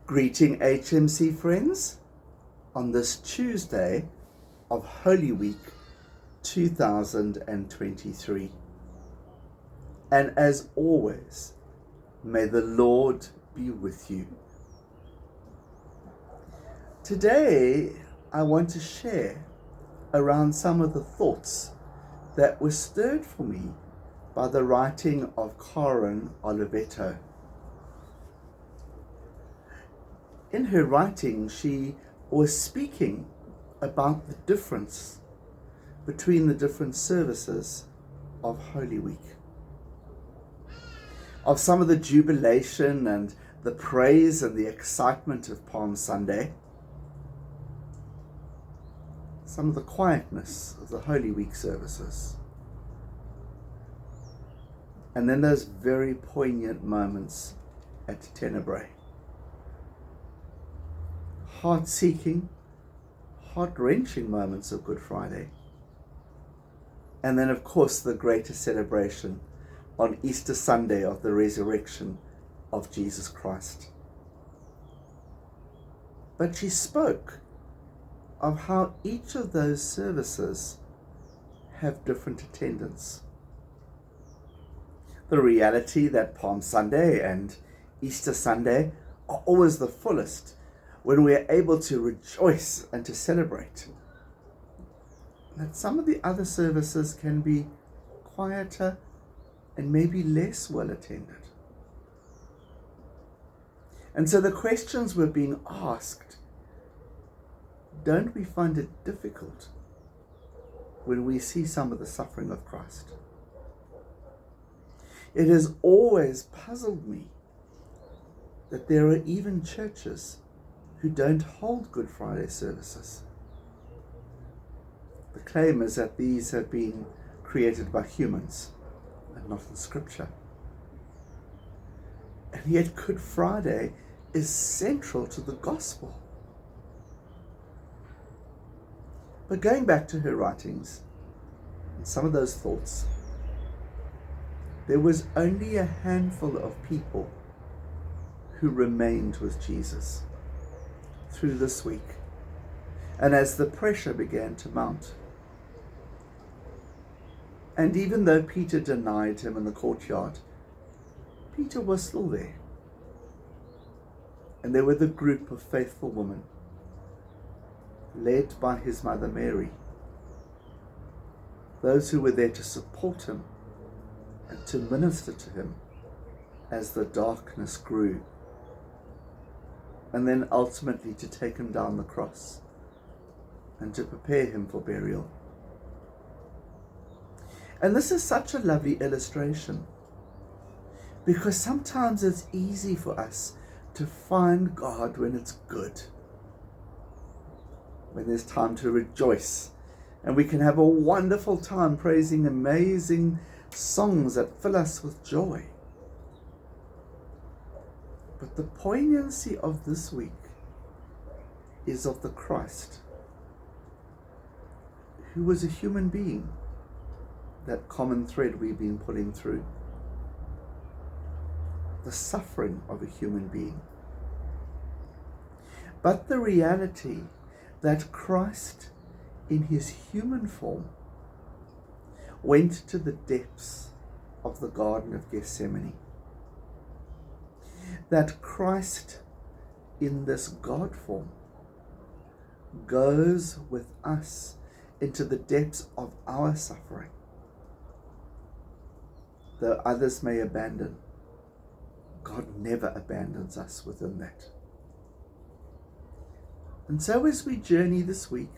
Greeting HMC friends on this Tuesday of Holy Week 2023. And as always, may the Lord be with you. Today, I want to share around some of the thoughts that were stirred for me by the writing of Karen Olivetto. In her writing, she was speaking about the difference between the different services of Holy Week, of some of the jubilation and the praise and the excitement of Palm Sunday, some of the quietness of the Holy Week services, and then those very poignant moments at Tenebrae. Heart-seeking, heart-wrenching moments of Good Friday. And then, of course, the greatest celebration on Easter Sunday of the resurrection of Jesus Christ. But she spoke of how each of those services have different attendance. The reality that Palm Sunday and Easter Sunday are always the fullest when we are able to rejoice and to celebrate. That some of the other services can be quieter and maybe less well attended. And so the questions were being asked, don't we find it difficult when we see some of the suffering of Christ? It has always puzzled me that there are even churches who don't hold Good Friday services. The claim is that these have been created by humans and not in Scripture. And yet Good Friday is central to the gospel. But going back to her writings and some of those thoughts, there was only a handful of people who remained with Jesus through this week, and as the pressure began to mount. And even though Peter denied him in the courtyard, Peter was still there. And there were the group of faithful women, led by his mother Mary, those who were there to support him and to minister to him as the darkness grew, and then ultimately to take him down the cross and to prepare him for burial. And this is such a lovely illustration, because sometimes it's easy for us to find God when it's good, when there's time to rejoice, and we can have a wonderful time praising amazing songs that fill us with joy. But the poignancy of this week is of the Christ, who was a human being, that common thread we've been pulling through. The suffering of a human being. But the reality that Christ, in his human form, went to the depths of the Garden of Gethsemane. That Christ, in this God form, goes with us into the depths of our suffering. Though others may abandon, God never abandons us within that. And so as we journey this week,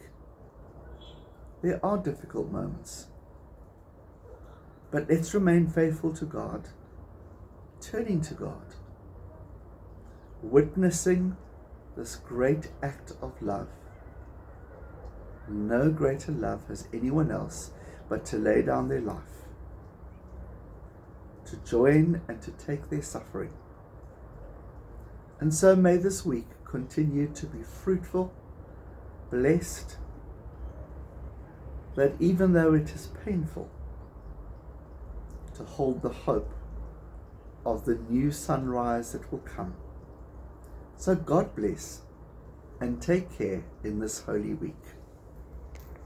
there are difficult moments. But let's remain faithful to God, turning to God, witnessing this great act of love. No greater love has anyone else but to lay down their life, to join and to take their suffering. And so may this week continue to be fruitful, blessed, that even though it is painful, to hold the hope of the new sunrise that will come, So God bless and take care in this Holy Week.